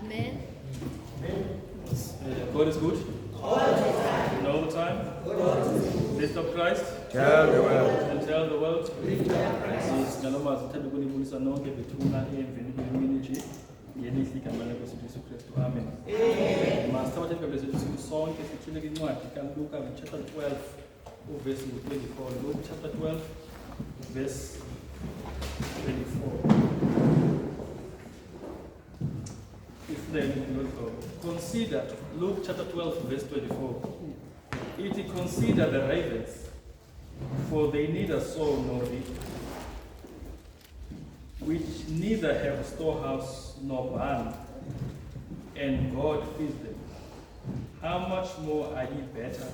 Amen. God is good. And all the time. Lift up Christ. Tell the world. And tell the world. Singaloma sithanda ukunibulisa nonke bethuna emveni kweminiji yelihle igama lenkosi Jesu Kristu. Amen. Masithatha iBhayibheli lethu sithi sonke sithule kwincwadi kaLuka chapter 12 verse 24. Luke chapter 12 verse 24. If then consider Luke chapter 12 verse 24. It consider the ravens, for they neither sow nor reap, which neither have storehouse nor barn, and God feeds them. How much more are ye better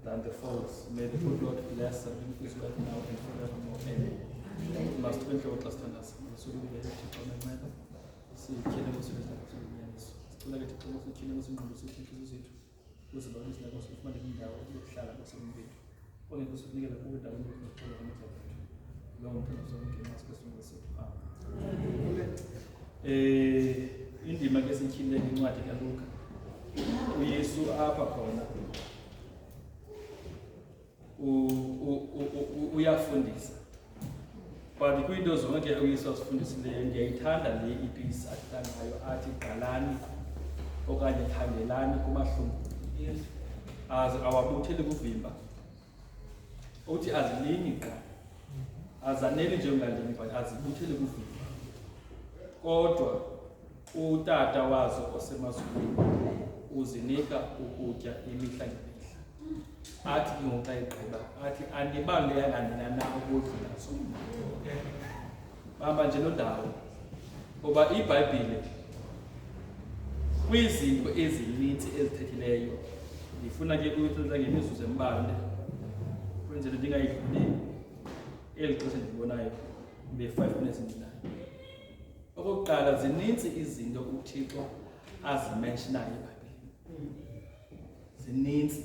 than the fowls? May the good Lord bless and increase right now and forevermore. Amen. Must went to last time as so we get to come and matter. See, killing us with that. Like it was killing us in the city. Was about this level of money in our shallow assembly. Only was near the wood down with the long term so we can ask us to in the magazine killing in what I look. We saw up a corner. We are fundis. But the windows won't get we saw fundis in the eternally peace at time artic galani or Kandelani Kumashum. As our Butel Guvimba. Oti as Linica, as an eligible, but as Butel Guvimba. Otwa, Utata was or Semas Uzinika, Ukuja, Emika. Ati Montai Kaba, Ati and the Bandia and now working as Mama Genoda. Over E by Billy. Kwizinto ezininzi ezithethileyo ndifuna ke ukuthetha ngemizuzu embande kwenzela ndingayidluli eli xesha ndibonayo nge-5 minutes ndinayo. Okokuqala zininzi izinto uThixo azimentionayo eBhayibhileni, zininzi,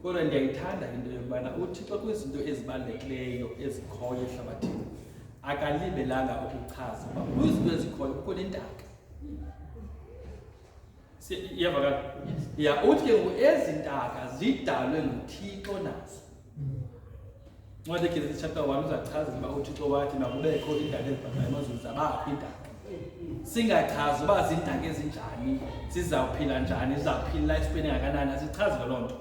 kodwa ndiyayithanda into yokubana uThixo kwizinto ezibalulekileyo ezikhoyo ehlabathini akalibelanga ukuchaza uba kwizinto ezikhoyo kukho nentaka. Yavakala ya uthi ke ezintaka zidalwe nguThixo nazo. Ncwadi ke chapter 1 uzachaza uba uThixo wathi makubekho intaka ezibhaqayo emazweni zabaphi intaka. Singachaza uba zintaka ezinjani, sizawuphila njani, sizawuphila lifespan engakanani, asichaze loo nto.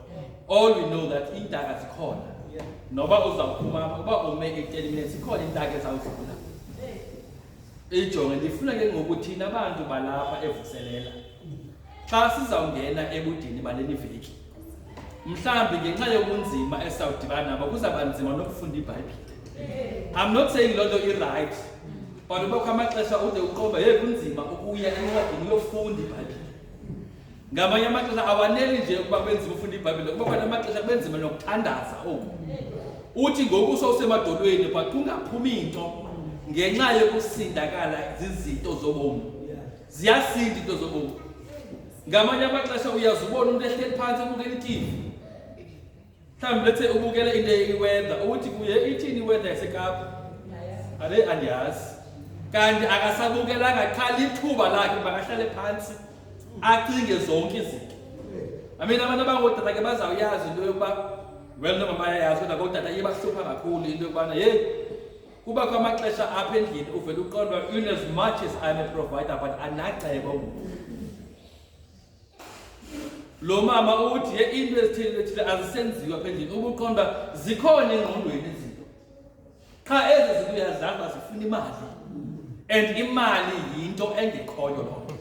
All we know that intaka zikhona. Noba uzawuphuma uba ume 30 minutes ikhona intaka ezawudlula. Ijonge ndifuna ke ngokuthina abantu balapha evuselela. Xa sizawungena ebudini baleli veki mhlambi ngenxa yobunzima esawudibana nabo kuzaba nzima nokufunda iBhayibhile. I'm not saying loo nto i-right, but ubakho amaxesha ude uqoba kunzima ukuya encwadini yofunda iBhayibhile. Ngamanye amaxesha awaneli nje ukuba kwenzima ufunda iBhayibhile, kuba khona amaxesha kwenzima nokuthandaza oku. Uthi ngoku sowusemadolweni but kungaphumi into ngenxa yokusindakala zizinto zobomi. Ziyasinda into zobomi. Ngamanye amaxesha uyazubona umuntu ehleli phansi ubukela iTV. Mhlawumbe lethe ubukela into yeweather, uthi kuye ithini iweather yaseKapa? Ale andiyazi. Kanti akasabukelanga qha lithuba lakhe bakahlale phansi acinge zonke izinto. Mina abantu abangodada ke bazawuyazi into yokuba well noma bayayazi kodwa kodwa iyabahlupha kakhulu into yokubana kuba kwamaxesha apha endlini uvela uqondwa in as much as I'm a provider but anacebo. Lo mama uthi into ezithile azisenziwa apha endlini ubuqonda zikhona engqondweni izinto. Cha ezi zinto uyazazi zifuna imali. And imali yinto engekhoyo lokho.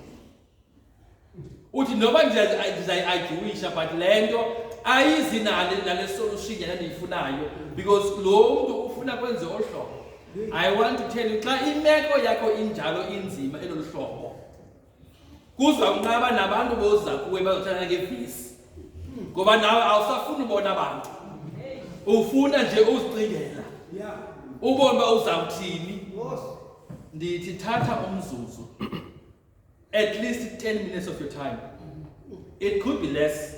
Uthi noba ndizayiarguisha but lento ayizinalo nale solution yena ndiyifunayo because lo muntu ufuna kwenze ohlobo. I want to tell you xa imeko yakho injalo inzima eloluhlobo kuza unqaba nabantu boza kuwe bazothana ngevisi ngoba nawe awusafuni ubona abantu ufuna nje uzicingela ubone ba uzawuthini. Ndithi thatha umzuzu at least 10 minutes of your time. It could be less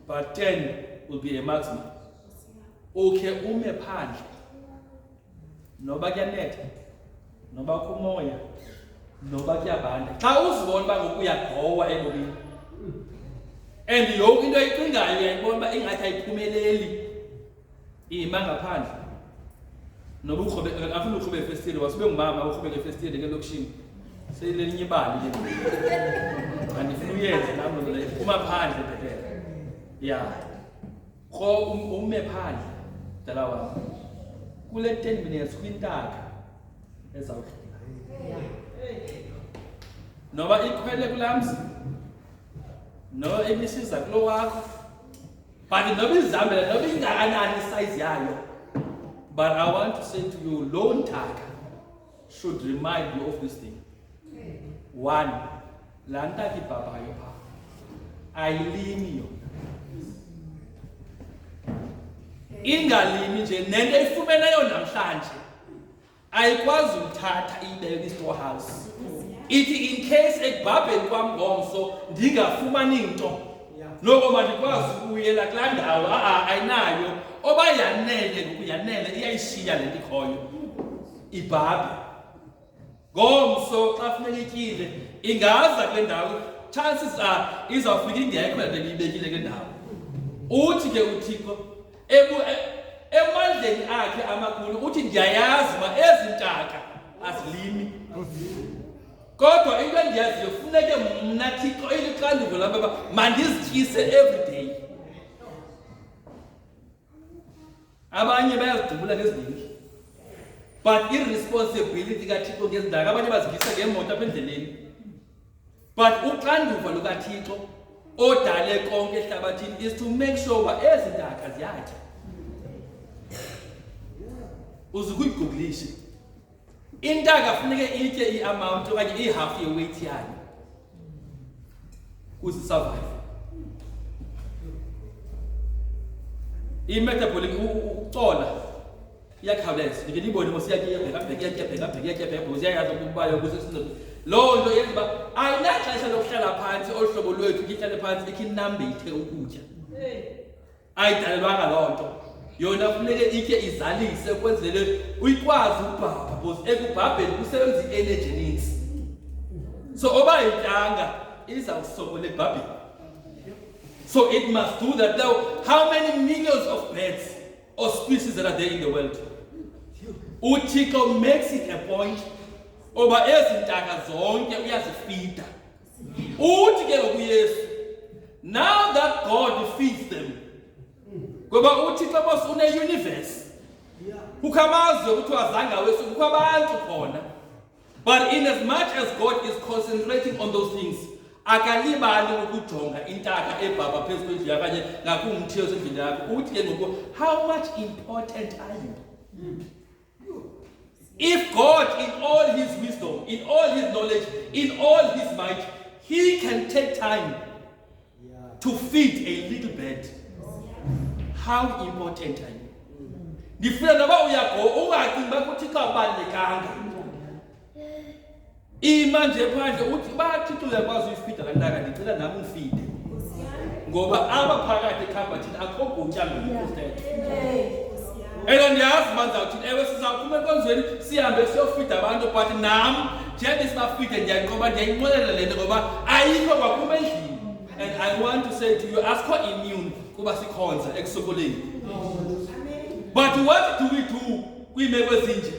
but 10 will be a maximum. Okay, ume phandle noba kuyanetha noba kumoya noba kuyabanda. Xa uzibona uba ngoku uyagowa ebomini and yonke into ayicingayo uyayibona uba ingathi ayiphumeleli, ima ngaphandle. Noba afuna uqhube efestile, wasube ngumama uqhubeke efestile ke lokishini. Seyilelinye ibali le. Andifuna uyenze nami lo le. Uma phandle bhekela. Yeah. Kho ume phandle dala wami. Kule 10 minutes kwintaka ezawudlula. Noba ikhwele kulamzi. No ebisiza kulo wakho. But noba izambela noba ingakanani isize yayo. But I want to say to you, lo ntaka should remind you of this thing. One, la ntaka ibhabhayo pha. Ayilimi yona. Ingalimi nje nento eyifumeneyo namhlanje ayikwazi ukuthatha ibeke kwi-storehouse. Ithi in case ekubhabheni kwam ngomso ndingafumani into noko mandikwazi ukuyela kulaa ndawo ayinayo oba yanele ngoku yanele iyayishiya le nto ikhoyo ibhabhe ngomso xa funeka ityile ingaza kule ndawo chances are izawufika ingekho le nto ibiyibekile kule ndawo. Uthi ke uThixo emandleni akhe amakhulu uthi ndiyayazi uba ezi ntaka azilimi kodwa into endiyaziyo funeke mna Thixo ilixanduva lam uba mandizityise every day. Abanye bayazidubula ngeziningi but irresponsibility kaThixo ngezi ntaka abanye bazigisa ngemoto apha endleleni but uxanduva lukaThixo odale konke ehlabathini is to make sure uba ezi ntaka ziyatya. Uzukuyigugulishe intaka funeke itye i-amount okanye i-half ye-weight yayo uzisurvive. I-metabolic ucola iyakhawuleza ndike ndibone mos iyatyebheka uziyayazi ukubayo kusesindo. Loo nto yenza uba ayinaxesha lokuhlala phantsi olu hlobo lwethu ihlale phantsi ikhe inambithe ukutya. Ayidalelwanga loo nto yona funeke itye izalise ukwenzele uyikwazi ukubhabha because ekubhabheni kusebenza i-energy eninzi. So oba yityanga izawusokola ekubhabheni. So it must do that. Now, how many millions of birds or species that are there in the world? uThixo makes it a point oba ezi ntaka zonke uyazifida. Uthi ke ngokuYesu, now that God feeds them, ngoba uThixo bos une-universe kukamazwe kuthiwa zange awesu kukho abantu khona. But in as much as God is concentrating on those things, akalibali ukujonga intaka ebhabha phezu kwendlu yakanye ngakumthi osendlini yakho. Uthi ke ngoku, how much important are you? If God, in all his wisdom, in all his knowledge, in all his might, he can take time to feed a little bird, how important are you? Ndifuna noba uyago ungacingi uba kuThixo abalulekanga. Ima nje phandle uthi baThixo uyakwazi uyifida laa ntaka ndicela nami ungifide. Ngoba apha phakathi ekhabhathini akho kutya ngokuthetha. Elo ndiyazi mandizawuthini ewe sizawuphuma enkonzweni sihambe siyofida abantu but nam njengoba sibafide ndiyanqoba ndiyayinqwelela le nto ngoba ayikho kwaphuma endlini. And I want to say to you, asikho immune kuba sikhonza ekusokoleni. But what do we do kwiimeko ezinje?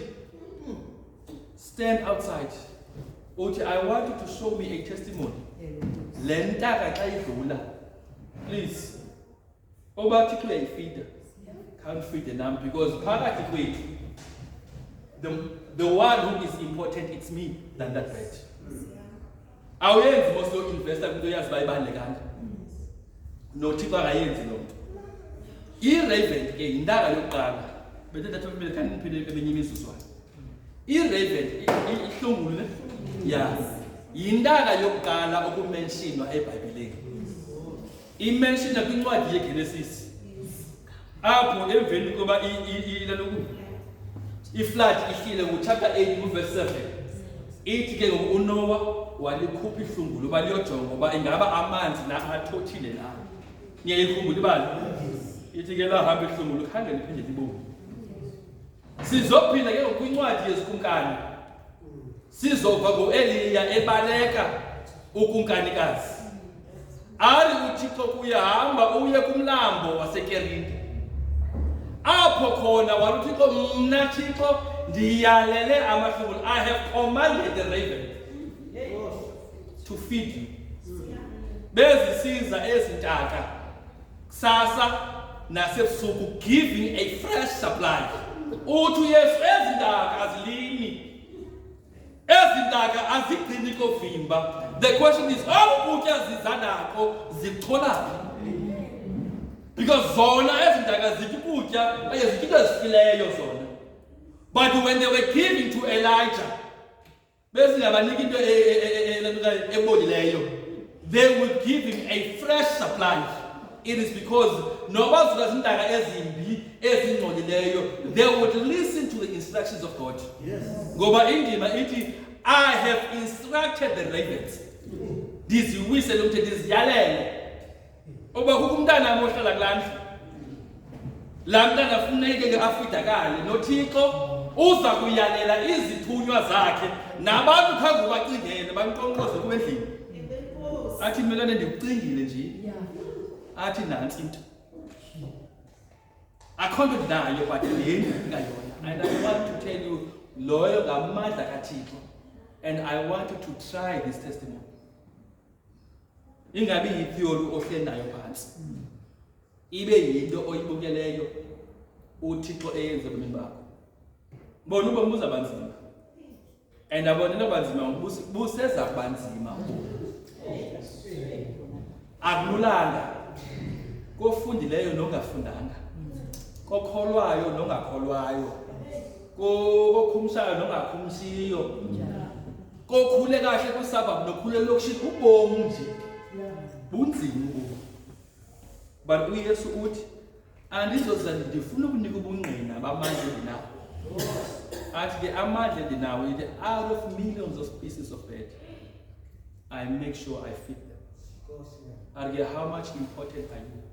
Stand outside. Uthi, I want you to show me a testimony. Le ntaka xa idlula, please. Oba Thixo uyayifida. Can't feed the numb because phakathi kwethu the one who is important it's me than that bird. Awuyenzi mos lo investor kwinto yazi bayibalekanga. NoThixo akayenzi lo nto. I-raven ke yintaka yokuqala. Bethe ndatho kumele kanti niphinde kweminye imizuzwana. I-raven ihlungulu le. Yeah. Yintaka yokuqala okumentionwa eBhayibhelini. Imentionwa kwincwadi yeGenesis. Apho emveni koba iflood ihlile ngochapter 8 verse 7. Ithi ke ngoku uNoah walikhupha ihlungulu baliyojonga ngoba ingaba amanzi la athothile na. Niyayikhumbula ibali? Ithi ke lahamba ihlungulu khange liphinde libone. Sizophinda ke ngokwincwadi yezikumkani. Sizova ngoEliya ebaleka ukunkanikazi. Ari uThixo kuyahamba uye kumlambo waseKeriti. Apho khona waluThixo mna Thixo ndiyalele amahlumela. I have commanded the raven to feed you. Bezisiza ezintaka kusasa nasebusuku, giving a fresh supply. Uthi Yesu ezintaka azilimi. Ezintaka azigcini kovimba. The question is, ukutya zizanako zitholaphi? Because zona ezintaka zithi ukutya ayizithi ezifileyo zona. But when they were giving to Elijah, bezingabaniki into ebolileyo, they would give him a fresh supply. It is because noba zizintaka ezimbi ezingcolileyo, they would listen to the instructions of God. Yes. Ngoba indima ithi, I have instructed the ravens. Ndiziwisele ukuthi ndiziyalele. Oba kumntana amohlala kulandla. La mntana kufuneke afidakale noThixo uza kuyalela izithunywa zakhe nabantu khange bacingene banqonqoze kube endlini. Athi melane ndikucingile nje. Athi nansi into. Akhonto nayo but leni ngayona. And I want to tell you loyo ngamandla kaThixo. And I want you to try this testimony. Ingabi yitheory ofendayo phansi. Ibe yinto oyibukeleyo uThixo eyenze ebomini bakho. Bona uba muza banzima. And abonela banzima buseza kubanzima. Akululanga. Kofundileyo nongafundanga. Kokholwayo nongakholwayo. Kokhumshayo nongakhumsiyo. Kokhule kahle kusaba nokhule lokushini ubomu nje. Bunzima ubomu. But uYesu uthi andizoza ndifuna ukunika ubungqina bamandla endinawo. Athi ke amandla endinawo ithi out of millions of pieces of bread I make sure I feed them. Athi how much important are you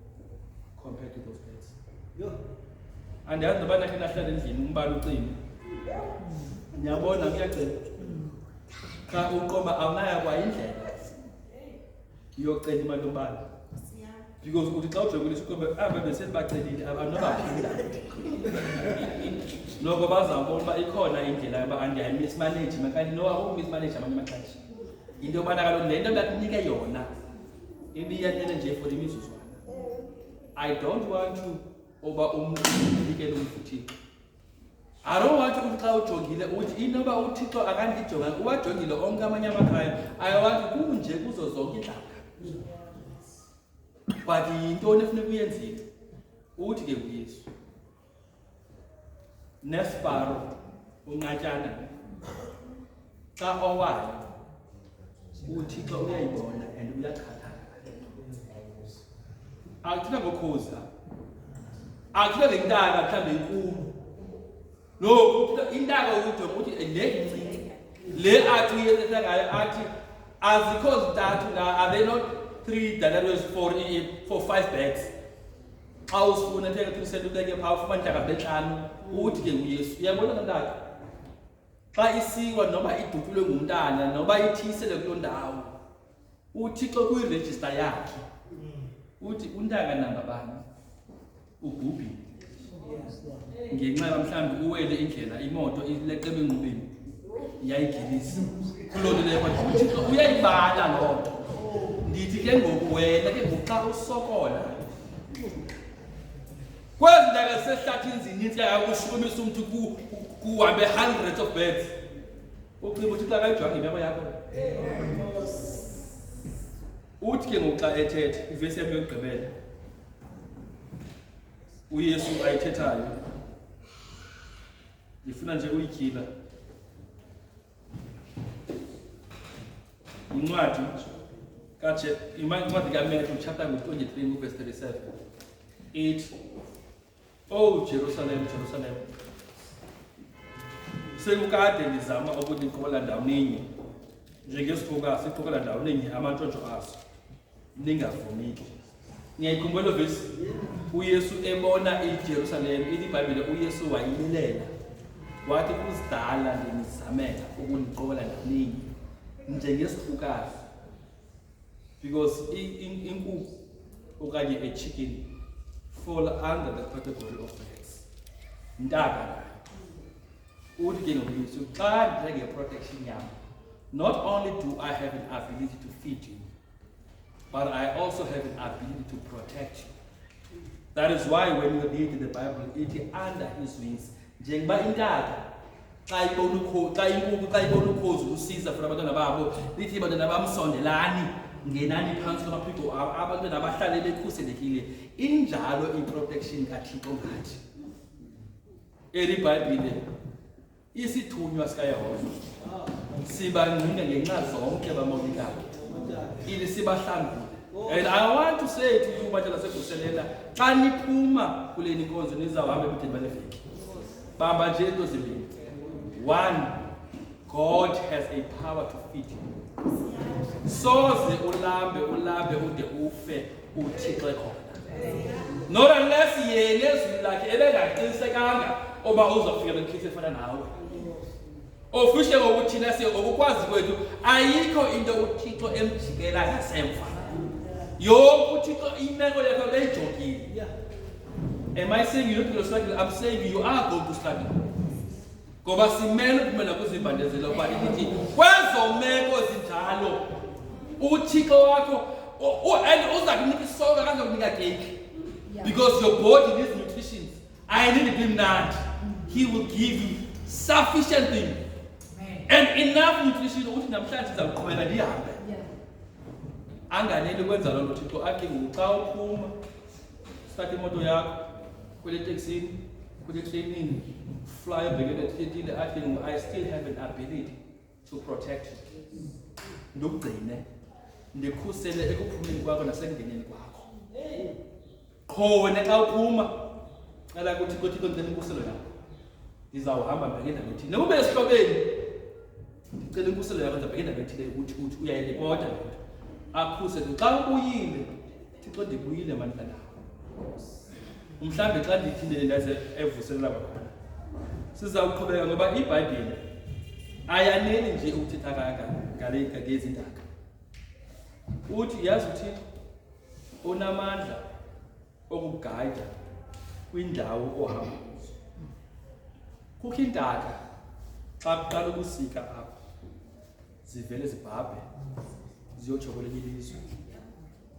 compared to those breads? And yazi noba nakhe nahlala endlini umbala ucime. Ngiyabona kuyacela. Xa uqomba awunaya kwa indlela. Yocela imali yombala. Because uthi xa ujongile isiqombe bebeseli bacelile abantu abaphinda. Noko bazawubona uba ikhona indlela yoba andiyayi-mismanage kanti noba uku-mismanage amanye amaxesha. Into yobana kaloku le nto ndakunike yona ibiyanele nje for imizuzwana. I don't want to oba umnikele umfuthixo. I don't want ukuthi xa ujongile uthi inoba uThixo akandijonga uwajongile onke amanye amakhaya. I want kunje kuzo zonke intlaka. But yintoni efuneka uyenzile? Uthi ke kuYesu Nesparo unqatyana xa owayo uThixo uyayibona and uyakhathala. Akuthina ngokhoza. Akuthina ngentaka mhlambe inkulu. No, intaka ujonga uthi le incinci. Le athi uyenza ngayo athi azikho zintathu la, are they not 3 denarius for 5 bags? Xa usifuna theka 3 cent ubeke phaa ufumana intaka behlanu. Uthi ke uYesu uyabona kantaka xa isiwa noba idutyulwe ngumntana noba ithisele kuloo ndawo uThixo kwiregister yakhe uthi untaka namba bani ubhubhile ngenxa mhlawumbi uwele indlela imoto ileqe engqubeni iyayigilisa kuloo nto leyo uThixo uyayibala loo nto. Ndithi ke ngoku wena ke ngoxa usokola kwezi ndaka sehlathini zininzi yakushukumisa umuntu kuhambe hundreds of birds. Ucimba uthi xa kayijonga imeko yakho. Uthi ke ngoxa ethethe ivesi yami yokugqibela uYesu ayithethayo ngifuna nje uyityhila incwadi incwadi kaMatthew chapter 23 verse 37 ithi, oh Jerusalem, Jerusalem, sekukade ndizama ukuniqola ndawonye njengesikhulukazi siqola ndawonye amantshontsho aso ningavumile. Ngiyayikhumbula vesi uYesu ebona iJerusalem, ithi iBhayibhile uYesu wayilela wathi kuzidala ndinizamela ukuniqola naningi njengesihlukazi, because inkukhu okanye a chicken fall under the category of birds. Ntaka nayo uthi ke ngokuyiso xa ndithenge protection yam, not only do I have an ability to feed you, but I also have an ability to protect you. That is why when you read the Bible, it under his wings. Njengoba intaka xa ibona ukhozi usiza for abantwana babo, lithi abantwana bamsondelani ngenani phansi kwamaphiko abo, abantwana abahlale bekhuselekile. Injalo i-protection kaThixo ngathi. EliBhayibhile isithunywa sikaYehova sibangqina ngenxa zonke abamongikazi, ili sibahlangule. And I want to say to you batshana seGuselela, xa niphuma kule nkonzo nizawuhamba ebudeni baleveki, bamba nje into zimbini. One, God has a power to feed you. Soze ulambe ude ufe uThixo ekhona. Not unless yena ezwi lakhe ebengaqinisekanga oba uzofika lekhisi efana nawe. Ofishe ngokuthina ngokukwazi kwethu ayikho into uThixo emjikela ngasemva. Yonke uThixo imeko yakho beyijokile. Am I saying you don't struggle? I'm saying you are going to struggle. Ngoba simele uphumela kuzibandezelo kuba lithi kwezo meko ezinjalo uThixo wakho uza kunika isonka kangakunika cake. Because your body needs nutrition. I need to be mad. He will give you sufficient thing. And enough nutrition ukuthi namhlanje sizakuqhubeka ndihambe. Anganele kwenza lo Thixo akhe xa uphuma start imoto yakho kule taxini kule training fly ebhekele ethile akhe I still have an ability to protect you. Ndokugcine ndikhusele ekuphumeni kwakho nasengeneni kwakho. Qho wena xa uphuma cela ukuthi Thixo ngicela inkuselo yakho. Ndizawuhamba mbekenda bethini. Noma ube esihlobeni ndicela inkuselo yakho ndabekenda bethile ukuthi uyayilipota akhuse xa ubuyile Thixo ndibuyile mandla nawe. Mhlambe xa ndithinde ndaze evuselela bakhona sizawuqhubeka ngoba iBhayibhile ayaneli nje ukuthetha ngale ngezindaka. Uthi yazi uThixo unamandla okugayida kwindawo ohamba kuzo. Kukho intaka xa kuqala ubusika apha zivele zibhabhe ziyotshokolela ilizwe.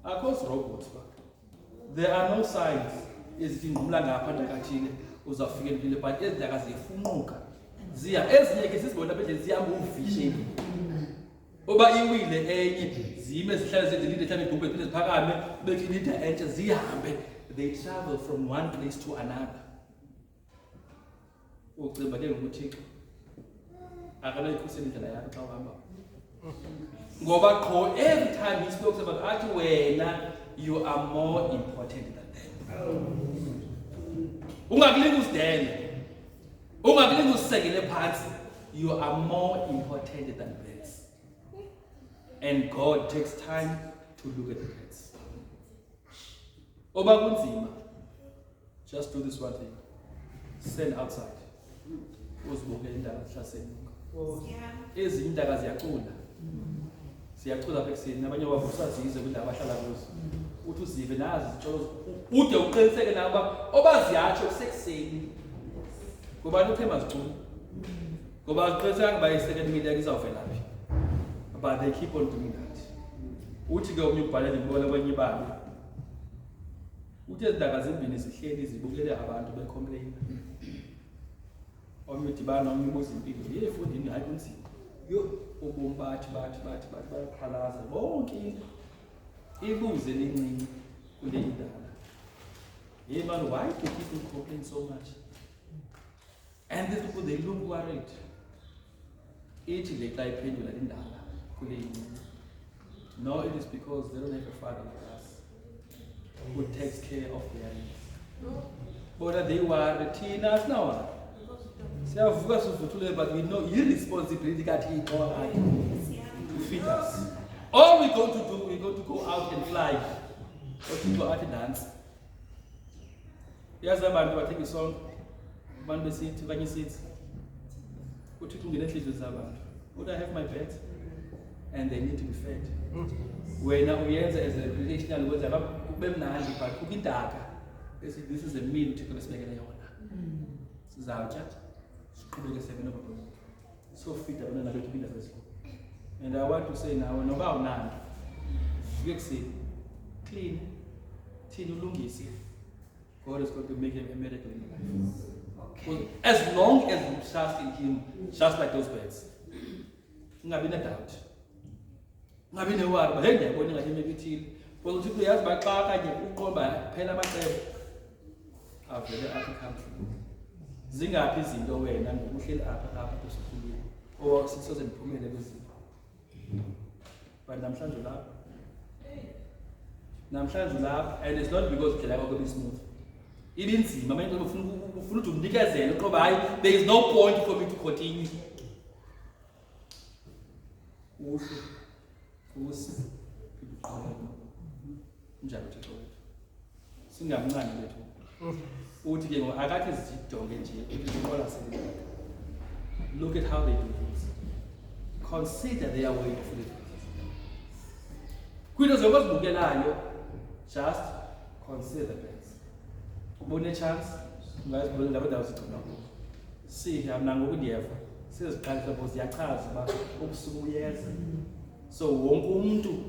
Akho robots ba. There are no signs ezithi ngumla ngapha nakathile uzafika empile, but ezindaka zifunquka. Ziya ezinye ke sizibona bese zihamba uvisheni. Oba iwile enye zime zihlale zendilinde mhlawumbe igubhe iphinde ziphakame bethi ilida entsha zihambe. They travel from one place to another. Ucimba ke ngokuthi akanayikhusela indlela yakho xa uhamba. Ngoba qho every time he speaks about athi wena you are more important than them. Ungakulinga usidele. Ungakulinga usekele phansi. You are more important than birds. And God takes time to look at the birds. Oba kunzima. Just do this one thing. Stand outside. Uzibukele indaba zihlasela. Ezinye indaba ziyacula. Siyacula apha ekuseni abanye wavusa zizwe kwindawo abahlala kuzo. Uthi uzive nazi izitsholo ude uqiniseke naba obaziyatsho kusekuseni. Ngoba uthemba zicula. Ngoba uqiniseka ngoba i-second media izawuvela phi. But they keep on doing that. Uthi ke omnye ubhalela imbola kwenye ibali. Uthi ezindaba zimbini zihleli zibukele abantu becomplain. Omnye udibana omnye ubuza impilo. Efundini hayi kunzima. Yo ubomi bathi bayaphalaza bonke into. Ibuze lincinci kule indaba. Hey man, why do people complain so much? And these people, they look worried. Ithi le xa iphendula indaba kule incinci. No, it is because they don't have a father like us who takes care of their needs. But they worry, thina asinawa. Siyavuka sivuthule, but we know irresponsibility kaThixo to feed us. All we're going to do, we're going to go out and fly. Or to go out and dance. Yazi abantu bathenga isonto, abantu besithi kanye sithi uThixo ungena enhliziyweni zabantu. Would I have my beds? And they need to be fed. Wena uyenza as a recreational ukwenza kube mnandi but kukho intaka. This is a meal uThixo lesibekele yona. Sizawutya, siqhubeke sebenza ngoba so fit abantwana bethu binda sesiko. And I want to say now, noba unandi, you can say, clean, thina ulungise. God is going to make him a miracle in your life. Okay. As long as you trust in him, just like those birds. Ungabi doubt. Ungabi newari, but hey, ndiyabona ngathi imeko ithile. Because uThixo uyazi uba xa kanye uqoba phela amacebo avele athi come through. Zingaphi izinto wena ngokuhleli apha kusikhulile or sisoze niphumele kwezinto. But namhlanje ulapha, and it's not because udlela kwakho smooth. Ibinzima manje ufuna ukuthi umnikezele uqoba hayi there is no point for me to continue. Usi uqala njalo Thixo wethu. Singamncane bethu. Uthi ke ngo akathi sijonge nje uqola seleka. Look at how they do things. Consider their way of living. Kwinto zokuzibukelayo, just consider the best. Ubone chance, ungazibona labo dawo sigcina kubo. Sihamba ngokundiyeva, siziqalisa bo siyachaza ba ubusuku uyeza. So wonke umuntu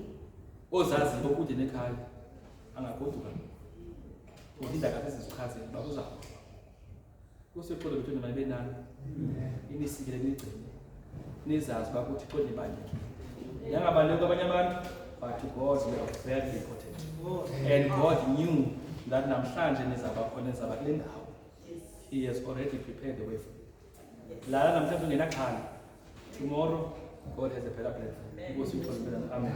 ozaziyo ukuthi nekhaya angagoduka. Udinda kahle sizichaze bakuza. Kuseqolo bethu namabe nani. Inisikele nigcine. Nizazi bakuthi kodwa ibandekile. Yangabaleka abanye abantu but to God we are very important. And God knew that namhlanje nizaba khona nizaba kule ndawo. He has already prepared the way for you. Lala namhlanje ungena khala. Tomorrow God has a better plan. Amen.